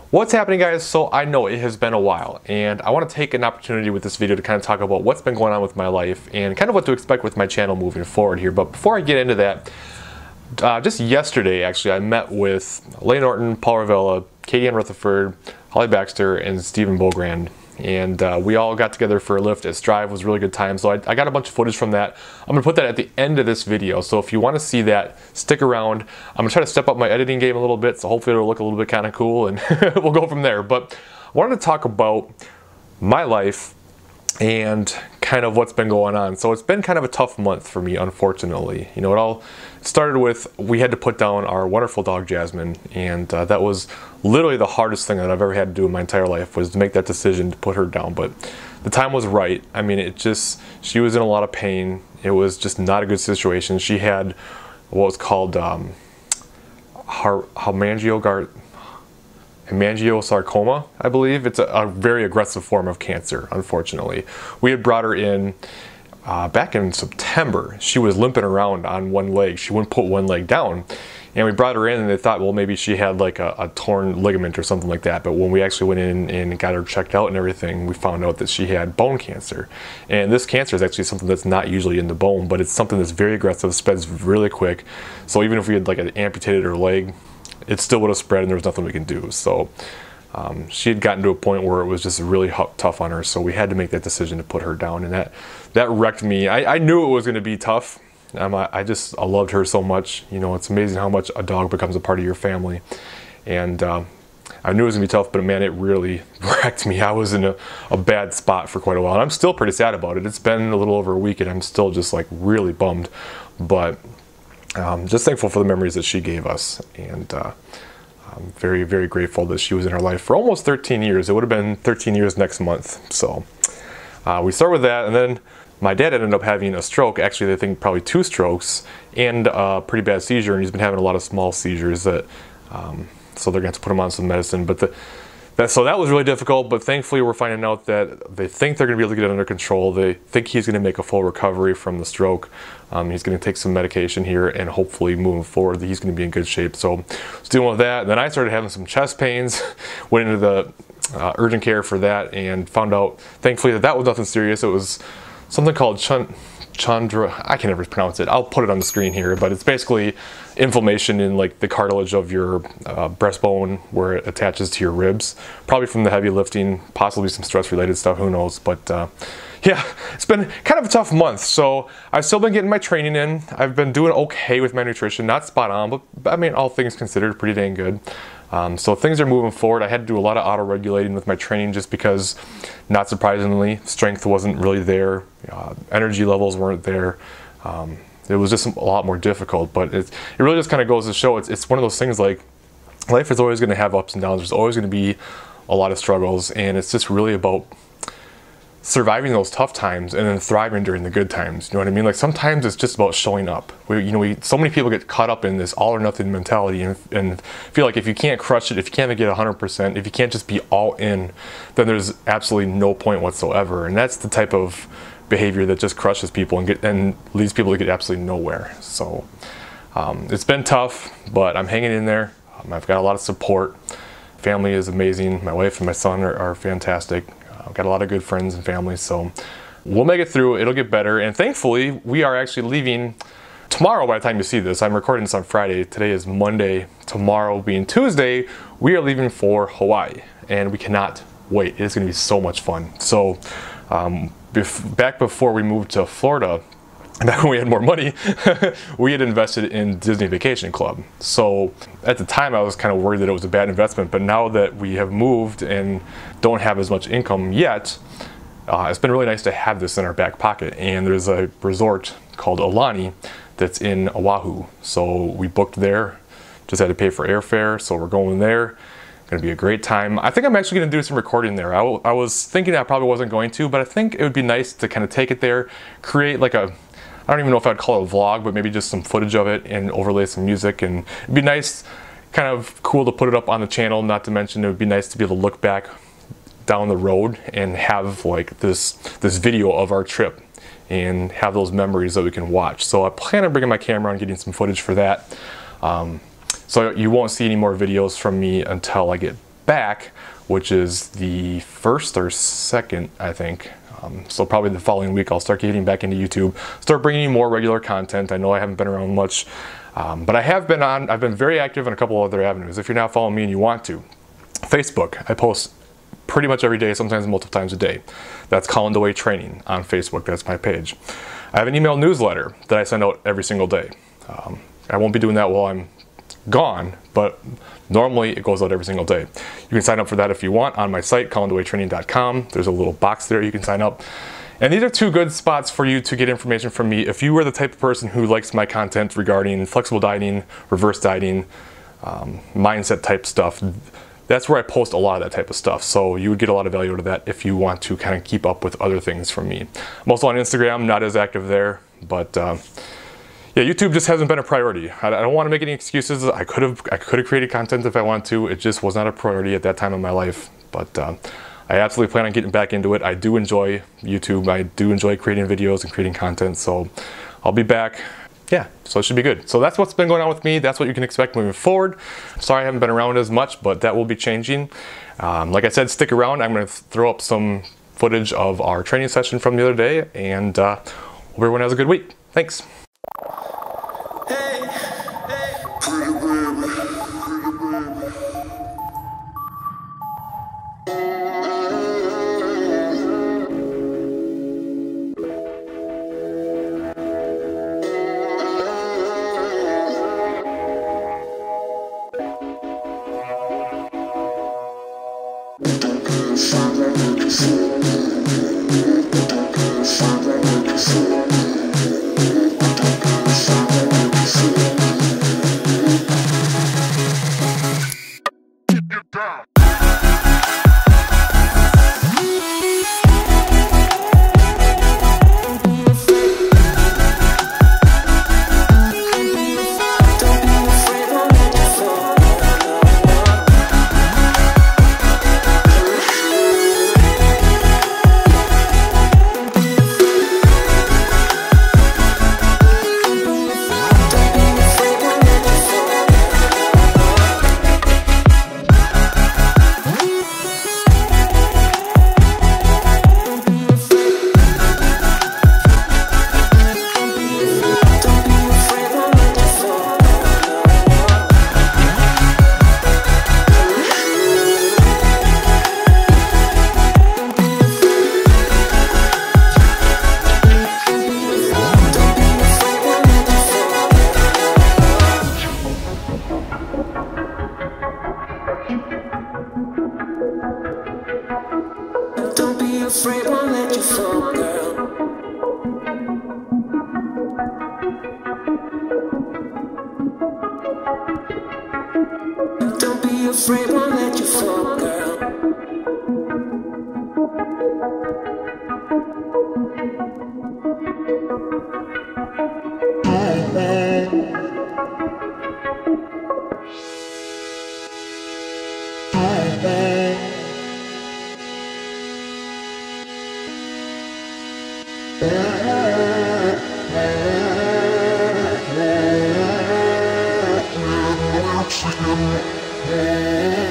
What's happening, guys? So I know it has been a while, and I want to take an opportunity with this video to kind of talk about what's been going on with my life and kind of what to expect with my channel moving forward here. But before I get into that, just yesterday actually I met with Lane Norton, Paul Ravella, Katie Ann Rutherford, Holly Baxter, and Stephen Bogrand. And we all got together for a lift at Strive. It was a really good time. So I got a bunch of footage from that. I'm gonna put that at the end of this video. So if you wanna see that, stick around. I'm gonna try to step up my editing game a little bit, so hopefully it'll look a little bit kind of cool and we'll go from there. But I wanted to talk about my life and kind of what's been going on. So it's been kind of a tough month for me, unfortunately. You know, it all started with, we had to put down our wonderful dog Jasmine, and that was literally the hardest thing that I've ever had to do in my entire life, was to make that decision to put her down. But the time was right. I mean, she was in a lot of pain. It was just not a good situation. She had what was called hemangiosarcoma, I believe. It's a very aggressive form of cancer, unfortunately. We had brought her in back in September. She was limping around on one leg. She wouldn't put one leg down. And we brought her in and they thought, well, maybe she had like a torn ligament or something like that. But when we actually went in and got her checked out and everything, we found out that she had bone cancer. And this cancer is actually something that's not usually in the bone, but it's something that's very aggressive, spreads really quick. So even if we had like amputated her leg, it still would have spread and there was nothing we can do. So she had gotten to a point where it was just really tough on her, so we had to make that decision to put her down, and that wrecked me. I knew it was going to be tough. I loved her so much. You know, it's amazing how much a dog becomes a part of your family, and I knew it was going to be tough, but man, it really wrecked me. I was in a bad spot for quite a while, and I'm still pretty sad about it. It's been a little over a week and I'm still just like really bummed, but just thankful for the memories that she gave us, and I'm very, very grateful that she was in our life for almost 13 years. It would have been 13 years next month. So we start with that, and then my dad ended up having a stroke. Actually, they think probably 2 strokes and a pretty bad seizure, and he's been having a lot of small seizures that, so they're going to have to put him on some medicine. But so that was really difficult, but thankfully we're finding out that they think they're going to be able to get it under control. They think he's going to make a full recovery from the stroke. He's going to take some medication here, and hopefully moving forward he's going to be in good shape. So I was dealing with that. And then I started having some chest pains, went into the urgent care for that, and found out thankfully that was nothing serious. It was something called Chandra, I can never pronounce it. I'll put it on the screen here, but it's basically inflammation in like the cartilage of your breastbone where it attaches to your ribs, probably from the heavy lifting, possibly some stress related stuff, who knows. But yeah, it's been kind of a tough month. So I've still been getting my training in. I've been doing okay with my nutrition, not spot on, but I mean, all things considered, pretty dang good. So things are moving forward. I had to do a lot of auto-regulating with my training just because, not surprisingly, strength wasn't really there. Energy levels weren't there. It was just a lot more difficult, but it really just kind of goes to show it's one of those things, like life is always going to have ups and downs. There's always going to be a lot of struggles, and it's just really about surviving those tough times and then thriving during the good times. You know what I mean? Like sometimes it's just about showing up. So many people get caught up in this all or nothing mentality and feel like if you can't crush it, if you can't get 100%, if you can't just be all in, then there's absolutely no point whatsoever. And that's the type of behavior that just crushes people and leads people to get absolutely nowhere. So it's been tough, but I'm hanging in there. I've got a lot of support. Family is amazing. My wife and my son are fantastic. I've got a lot of good friends and family, so we'll make it through. It'll get better, and thankfully we are actually leaving tomorrow. By the time you see this, I'm recording this on Friday. Today is Monday. Tomorrow being Tuesday, we are leaving for Hawaii, and we cannot wait. It's going to be so much fun. So back before we moved to Florida, back when we had more money, we had invested in Disney Vacation Club. So at the time I was kind of worried that it was a bad investment, but now that we have moved and don't have as much income yet, it's been really nice to have this in our back pocket. And there's a resort called Aulani that's in Oahu. So we booked there, just had to pay for airfare, so we're going there. Gonna be a great time. I think I'm actually gonna do some recording there. I was thinking I probably wasn't going to, but I think it would be nice to kind of take it there, create like I don't even know if I'd call it a vlog, but maybe just some footage of it and overlay some music. And it'd be nice, kind of cool to put it up on the channel. Not to mention it would be nice to be able to look back down the road and have like this video of our trip and have those memories that we can watch. So I plan on bringing my camera and getting some footage for that. So you won't see any more videos from me until I get back, which is the 1st or 2nd, I think. So probably the following week I'll start getting back into YouTube, start bringing you more regular content. I know I haven't been around much, but I've been very active in a couple other avenues. If you're not following me and you want to, Facebook, I post pretty much every day, sometimes multiple times a day. That's Colin DeWaay Training on Facebook, that's my page. I have an email newsletter that I send out every single day. I won't be doing that while I'm gone, but normally it goes out every single day. You can sign up for that if you want on my site, colindewaytraining.com. There's a little box there you can sign up. And these are 2 good spots for you to get information from me if you are the type of person who likes my content regarding flexible dieting, reverse dieting, mindset type stuff. That's where I post a lot of that type of stuff. So you would get a lot of value out of that if you want to kind of keep up with other things from me. I'm also on Instagram, not as active there, but yeah, YouTube just hasn't been a priority. I don't want to make any excuses. I could have created content if I wanted to. It just was not a priority at that time in my life. But I absolutely plan on getting back into it. I do enjoy YouTube. I do enjoy creating videos and creating content. So I'll be back. Yeah, so it should be good. So that's what's been going on with me. That's what you can expect moving forward. Sorry I haven't been around as much, but that will be changing. Like I said, stick around. I'm going to throw up some footage of our training session from the other day, and hope everyone has a good week. Thanks. Afraid won't let you fall, girl. Don't be afraid, won't let you fall, girl. Yeah.